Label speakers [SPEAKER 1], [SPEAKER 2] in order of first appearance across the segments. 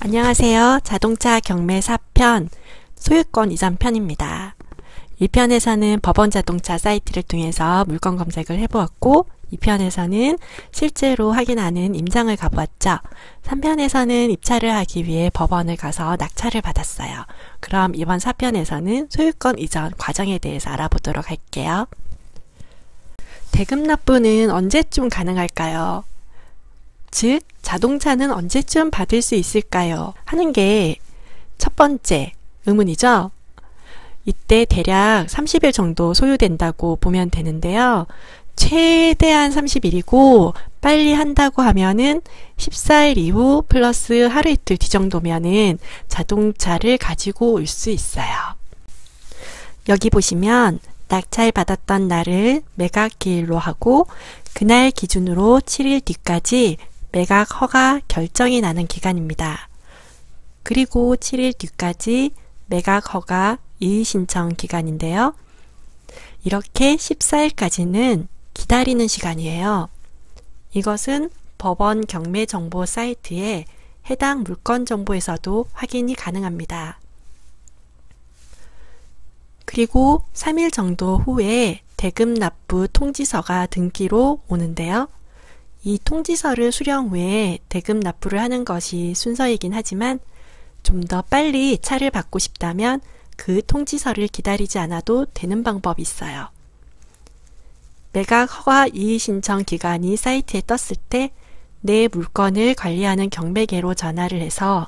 [SPEAKER 1] 안녕하세요. 자동차 경매 4편 소유권 이전 편입니다. 1편에서는 법원 자동차 사이트를 통해서 물건 검색을 해보았고 2편에서는 실제로 확인하는 임장을 가보았죠. 3편에서는 입차를 하기 위해 법원을 가서 낙찰을 받았어요. 그럼 이번 4편에서는 소유권 이전 과정에 대해서 알아보도록 할게요. 대금 납부는 언제쯤 가능할까요? 즉, 자동차는 언제쯤 받을 수 있을까요? 하는 게 첫 번째 의문이죠. 이때 대략 30일 정도 소요된다고 보면 되는데요. 최대한 30일이고 빨리 한다고 하면은 14일 이후 플러스 하루 이틀 뒤 정도면은 자동차를 가지고 올 수 있어요. 여기 보시면 낙찰 받았던 날을 매각 기일로 하고 그날 기준으로 7일 뒤까지 매각 허가 결정이 나는 기간입니다. 그리고 7일 뒤까지 매각 허가 이의 신청 기간인데요. 이렇게 14일까지는 기다리는 시간이에요. 이것은 법원 경매 정보 사이트에 해당 물건 정보에서도 확인이 가능합니다. 그리고 3일 정도 후에 대금 납부 통지서가 등기로 오는데요. 이 통지서를 수령 후에 대금 납부를 하는 것이 순서이긴 하지만 좀 더 빨리 차를 받고 싶다면 그 통지서를 기다리지 않아도 되는 방법이 있어요. 매각 허가 이의 신청 기간이 사이트에 떴을 때 내 물건을 관리하는 경매계로 전화를 해서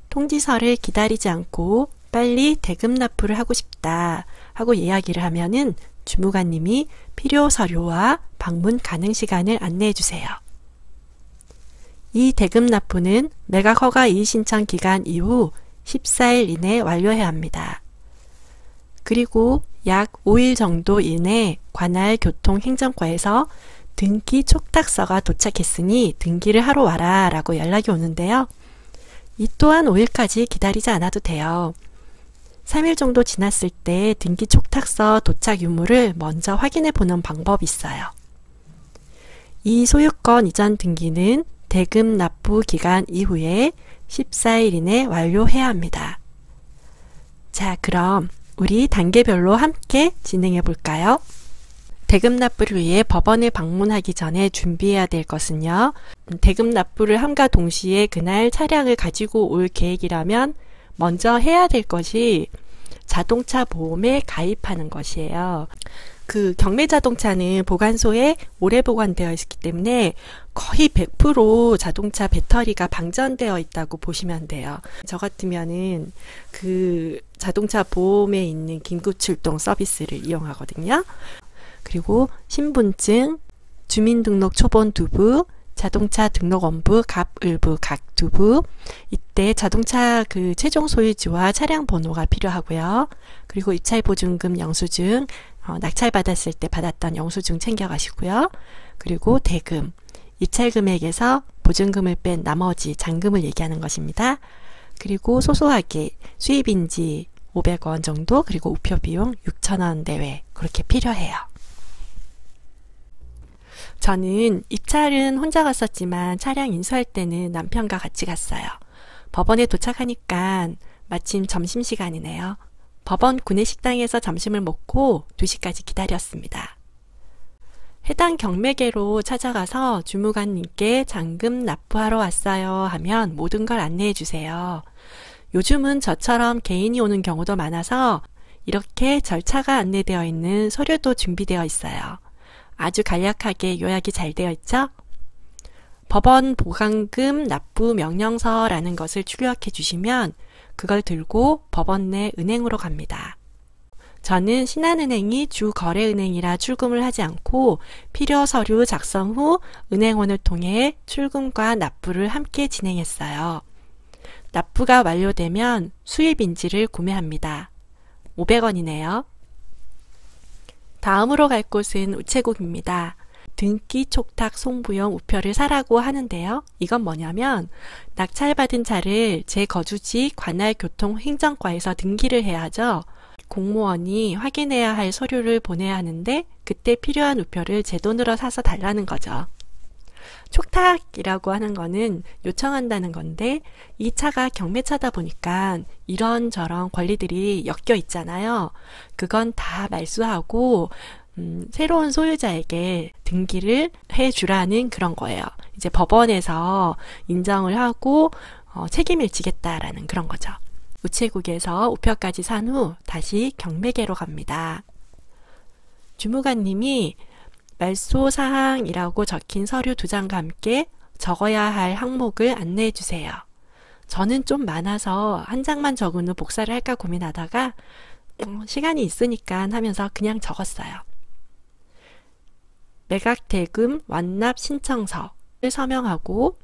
[SPEAKER 1] 통지서를 기다리지 않고 빨리 대금 납부를 하고 싶다 하고 이야기를 하면은 주무관님이 필요 서류와 방문 가능 시간을 안내해 주세요. 이 대금 납부는 매각 허가 이의 신청 기간 이후 14일 이내 완료해야 합니다. 그리고 약 5일 정도 이내 관할 교통행정과에서 등기 촉탁서가 도착했으니 등기를 하러 와라 라고 연락이 오는데요. 이 또한 5일까지 기다리지 않아도 돼요. 3일 정도 지났을 때 등기 촉탁서 도착 유무를 먼저 확인해 보는 방법이 있어요. 이 소유권 이전 등기는 대금 납부 기간 이후에 14일 이내 완료해야 합니다. 자, 그럼 우리 단계별로 함께 진행해 볼까요? 대금 납부를 위해 법원을 방문하기 전에 준비해야 될 것은요. 대금 납부를 함과 동시에 그날 차량을 가지고 올 계획이라면 먼저 해야 될 것이 자동차 보험에 가입하는 것이에요. 그 경매 자동차는 보관소에 오래 보관되어 있기 때문에 거의 100% 자동차 배터리가 방전되어 있다고 보시면 돼요. 저 같으면은 그 자동차 보험에 있는 긴급출동 서비스를 이용하거든요. 그리고 신분증, 주민등록 초본 2부, 자동차 등록원부, 갑을부 각 2부, 이때 자동차 그 최종 소유주와 차량 번호가 필요하고요. 그리고 입찰 보증금 영수증, 낙찰 받았을 때 받았던 영수증 챙겨가시고요. 그리고 대금, 입찰 금액에서 보증금을 뺀 나머지 잔금을 얘기하는 것입니다. 그리고 소소하게 수입인지 500원 정도, 그리고 우표 비용 6,000원 내외 그렇게 필요해요. 저는 입찰은 혼자 갔었지만 차량 인수할 때는 남편과 같이 갔어요. 법원에 도착하니까 마침 점심시간이네요. 법원 구내식당에서 점심을 먹고 2시까지 기다렸습니다. 해당 경매계로 찾아가서 주무관님께 잔금 납부하러 왔어요 하면 모든 걸 안내해 주세요. 요즘은 저처럼 개인이 오는 경우도 많아서 이렇게 절차가 안내되어 있는 서류도 준비되어 있어요. 아주 간략하게 요약이 잘 되어 있죠? 법원 보강금 납부 명령서라는 것을 출력해 주시면 그걸 들고 법원 내 은행으로 갑니다. 저는 신한은행이 주 거래은행이라 출금을 하지 않고 필요 서류 작성 후 은행원을 통해 출금과 납부를 함께 진행했어요. 납부가 완료되면 수입인지를 구매합니다. 500원이네요. 다음으로 갈 곳은 우체국입니다. 등기 촉탁 송부용 우표를 사라고 하는데요. 이건 뭐냐면 낙찰받은 차를 제 거주지 관할교통행정과에서 등기를 해야 하죠. 공무원이 확인해야 할 서류를 보내야 하는데 그때 필요한 우표를 제 돈으로 사서 달라는 거죠. 촉탁이라고 하는 거는 요청한다는 건데 이 차가 경매차다 보니까 이런저런 권리들이 엮여 있잖아요. 그건 다 말소하고 새로운 소유자에게 등기를 해주라는 그런 거예요. 이제 법원에서 인정을 하고 책임을 지겠다라는 그런 거죠. 우체국에서 우표까지 산 후 다시 경매계로 갑니다. 주무관님이 말소사항이라고 적힌 서류 2장과 함께 적어야 할 항목을 안내해 주세요. 저는 좀 많아서 한 장만 적은 후 복사를 할까 고민하다가 시간이 있으니까 하면서 그냥 적었어요. 매각대금 완납 신청서를 서명하고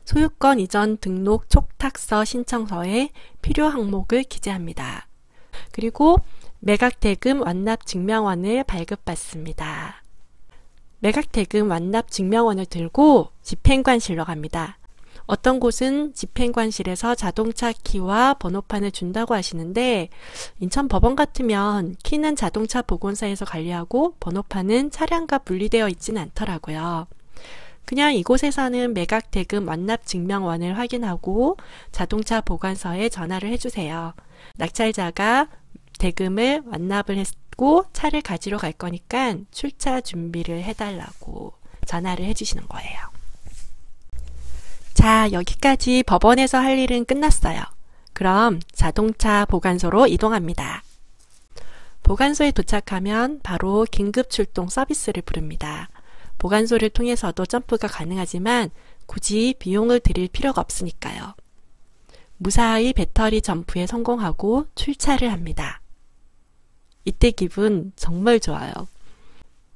[SPEAKER 1] 소유권 이전 등록 촉탁서 신청서에 필요 항목을 기재합니다. 그리고 매각대금 완납 증명원을 발급받습니다. 매각대금 완납 증명원을 들고 집행관실로 갑니다. 어떤 곳은 집행관실에서 자동차 키와 번호판을 준다고 하시는데 인천 법원 같으면 키는 자동차 보건사에서 관리하고 번호판은 차량과 분리되어 있진 않더라고요. 그냥 이곳에서는 매각대금 완납 증명원을 확인하고 자동차 보관서에 전화를 해주세요. 낙찰자가 대금을 완납을 했고 차를 가지러 갈 거니까 출차 준비를 해달라고 전화를 해주시는 거예요. 자, 여기까지 법원에서 할 일은 끝났어요. 그럼 자동차 보관소로 이동합니다. 보관소에 도착하면 바로 긴급 출동 서비스를 부릅니다. 보관소를 통해서도 점프가 가능하지만 굳이 비용을 들일 필요가 없으니까요. 무사히 배터리 점프에 성공하고 출차를 합니다. 이때 기분 정말 좋아요.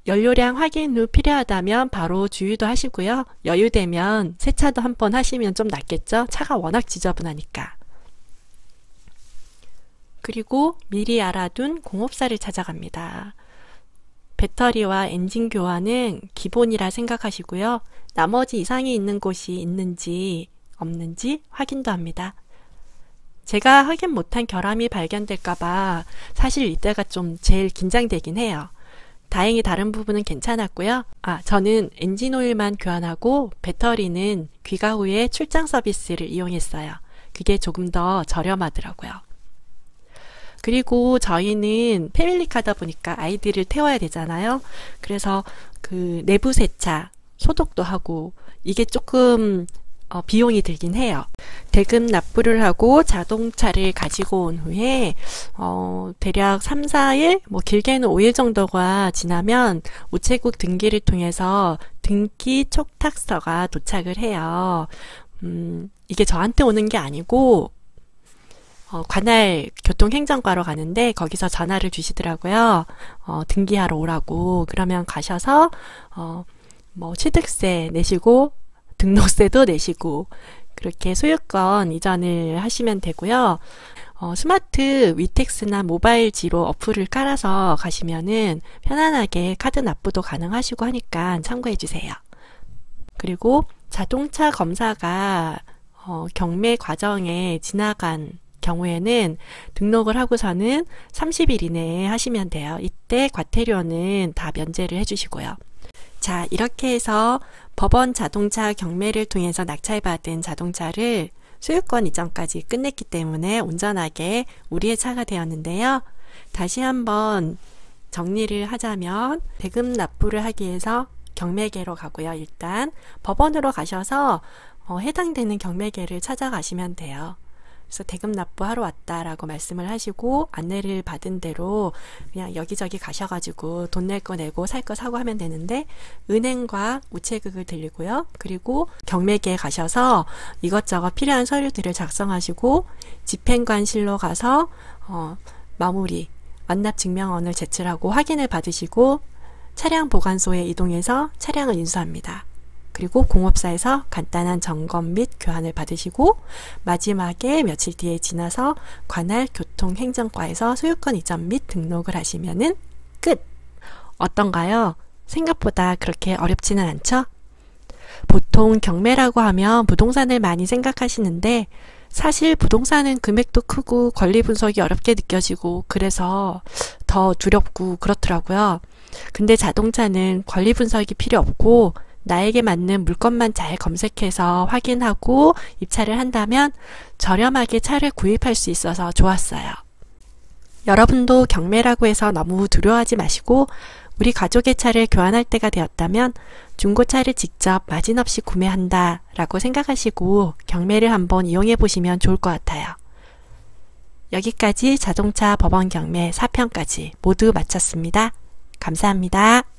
[SPEAKER 1] 연료량 확인 후 필요하다면 바로 주유도 하시고요. 여유되면 세차도 한번 하시면 좀 낫겠죠? 차가 워낙 지저분하니까. 그리고 미리 알아둔 공업사를 찾아갑니다. 배터리와 엔진 교환은 기본이라 생각하시고요. 나머지 이상이 있는 곳이 있는지 없는지 확인도 합니다. 제가 확인 못한 결함이 발견될까봐 사실 이때가 좀 제일 긴장되긴 해요. 다행히 다른 부분은 괜찮았고요. 저는 엔진 오일만 교환하고 배터리는 귀가 후에 출장 서비스를 이용했어요. 그게 조금 더 저렴하더라고요. 그리고 저희는 패밀리카다 보니까 아이들을 태워야 되잖아요. 그래서 그 내부 세차, 소독도 하고 이게 조금 비용이 들긴 해요. 대금 납부를 하고 자동차를 가지고 온 후에 대략 3, 4일, 길게는 5일 정도가 지나면 우체국 등기를 통해서 등기 촉탁서가 도착을 해요. 이게 저한테 오는 게 아니고 관할 교통행정과로 가는데 거기서 전화를 주시더라고요. 등기하러 오라고. 그러면 가셔서 취득세 내시고 등록세도 내시고 그렇게 소유권 이전을 하시면 되고요. 스마트 위텍스나 모바일 지로 어플을 깔아서 가시면은 편안하게 카드 납부도 가능하시고 하니까 참고해 주세요. 그리고 자동차 검사가 경매 과정에 지나간 경우에는 등록을 하고서는 30일 이내에 하시면 돼요. 이때 과태료는 다 면제를 해주시고요. 자, 이렇게 해서 법원 자동차 경매를 통해서 낙찰받은 자동차를 소유권 이전까지 끝냈기 때문에 온전하게 우리의 차가 되었는데요. 다시 한번 정리를 하자면 대금 납부를 하기 위해서 경매계로 가고요. 일단 법원으로 가셔서 해당되는 경매계를 찾아가시면 돼요. 그래서 대금 납부하러 왔다라고 말씀을 하시고 안내를 받은 대로 그냥 여기저기 가셔가지고 돈 낼 거 내고 살 거 사고 하면 되는데 은행과 우체국을 들리고요. 그리고 경매계에 가셔서 이것저것 필요한 서류들을 작성하시고 집행관실로 가서 마무리 완납증명원을 제출하고 확인을 받으시고 차량 보관소에 이동해서 차량을 인수합니다. 그리고 공업사에서 간단한 점검 및 교환을 받으시고 마지막에 며칠 뒤에 지나서 관할 교통행정과에서 소유권 이전 및 등록을 하시면은 끝! 어떤가요? 생각보다 그렇게 어렵지는 않죠? 보통 경매라고 하면 부동산을 많이 생각하시는데 사실 부동산은 금액도 크고 권리 분석이 어렵게 느껴지고 그래서 더 두렵고 그렇더라고요. 근데 자동차는 권리 분석이 필요 없고 나에게 맞는 물건만 잘 검색해서 확인하고 입차를 한다면 저렴하게 차를 구입할 수 있어서 좋았어요. 여러분도 경매라고 해서 너무 두려워하지 마시고 우리 가족의 차를 교환할 때가 되었다면 중고차를 직접 마진 없이 구매한다 라고 생각하시고 경매를 한번 이용해 보시면 좋을 것 같아요. 여기까지 자동차 법원 경매 4편까지 모두 마쳤습니다. 감사합니다.